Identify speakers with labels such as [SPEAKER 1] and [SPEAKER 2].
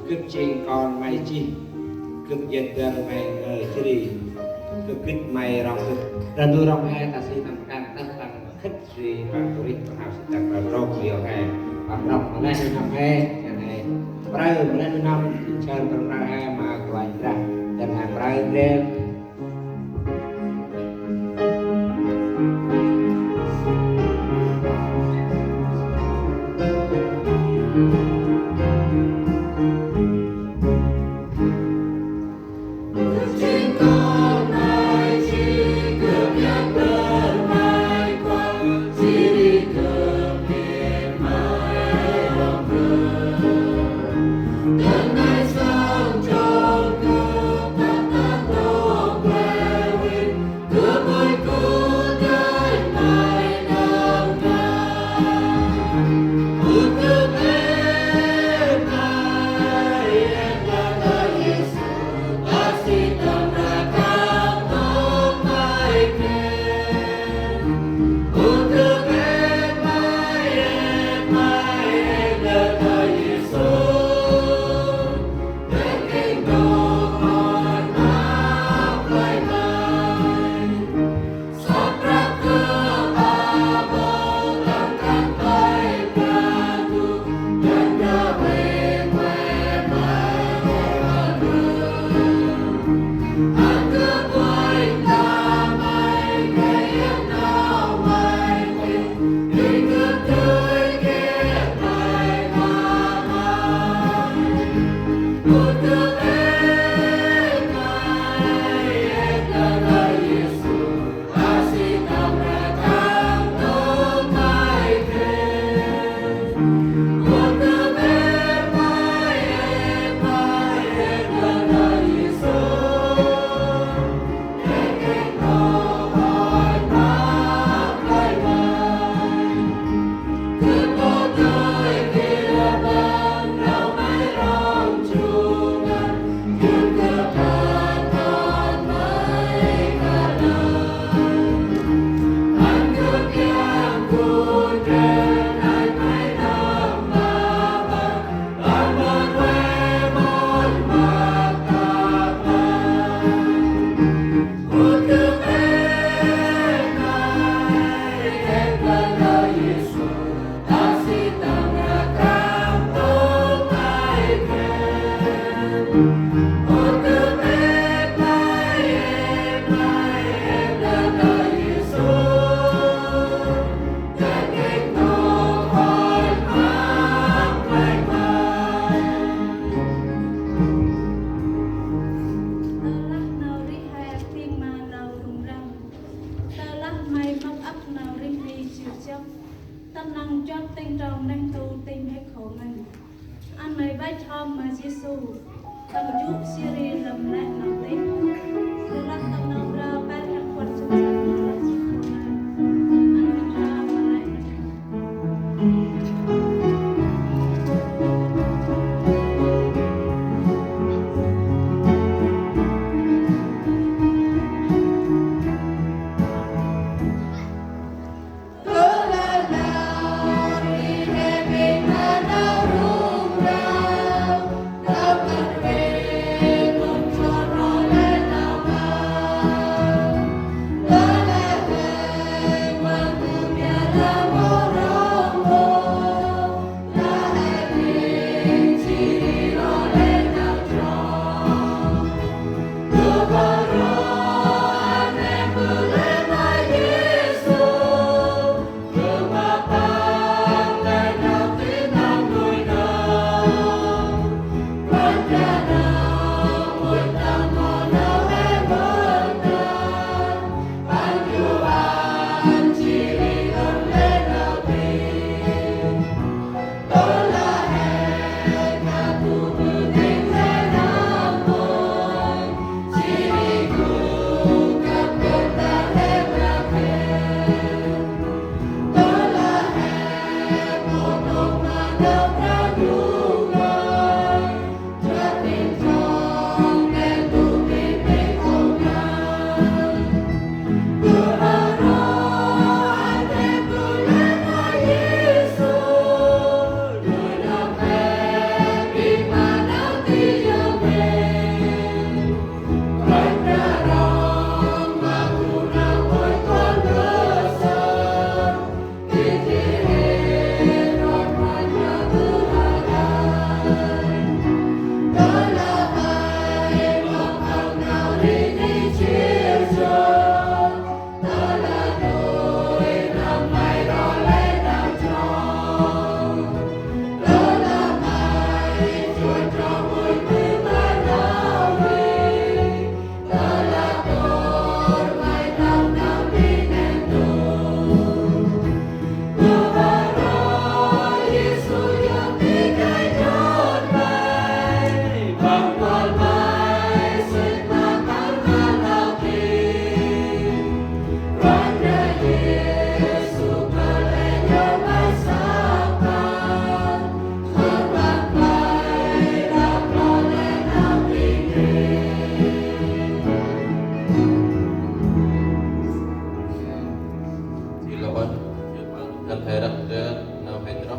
[SPEAKER 1] cực trình còn mày chi cực giật gần mày chiri cực kích mày rong cực ra tôi rong hai ta si tầm can tất tầm khích gì bằng tôi và học sĩ tầm và rong nhiều hè bằng rong mà lên năm hè này bây giờ lên năm chơi bằng ra hè mà quay ra dan hàng bây giờ
[SPEAKER 2] tâm năng cho tinh trong năng tu tinh hết khổ mình anh mấy vai thom mà Giêsu tâm giúp Syria lầm lại lòng tinh từ lắc tâm năng ra ba trăm quân sung sướng là chỉ khổ này anh ra mà lại
[SPEAKER 3] Hãy subscribe cho kênh Ghiền Mì Gõ để không bỏ lỡ cần thể đặt nó phải đó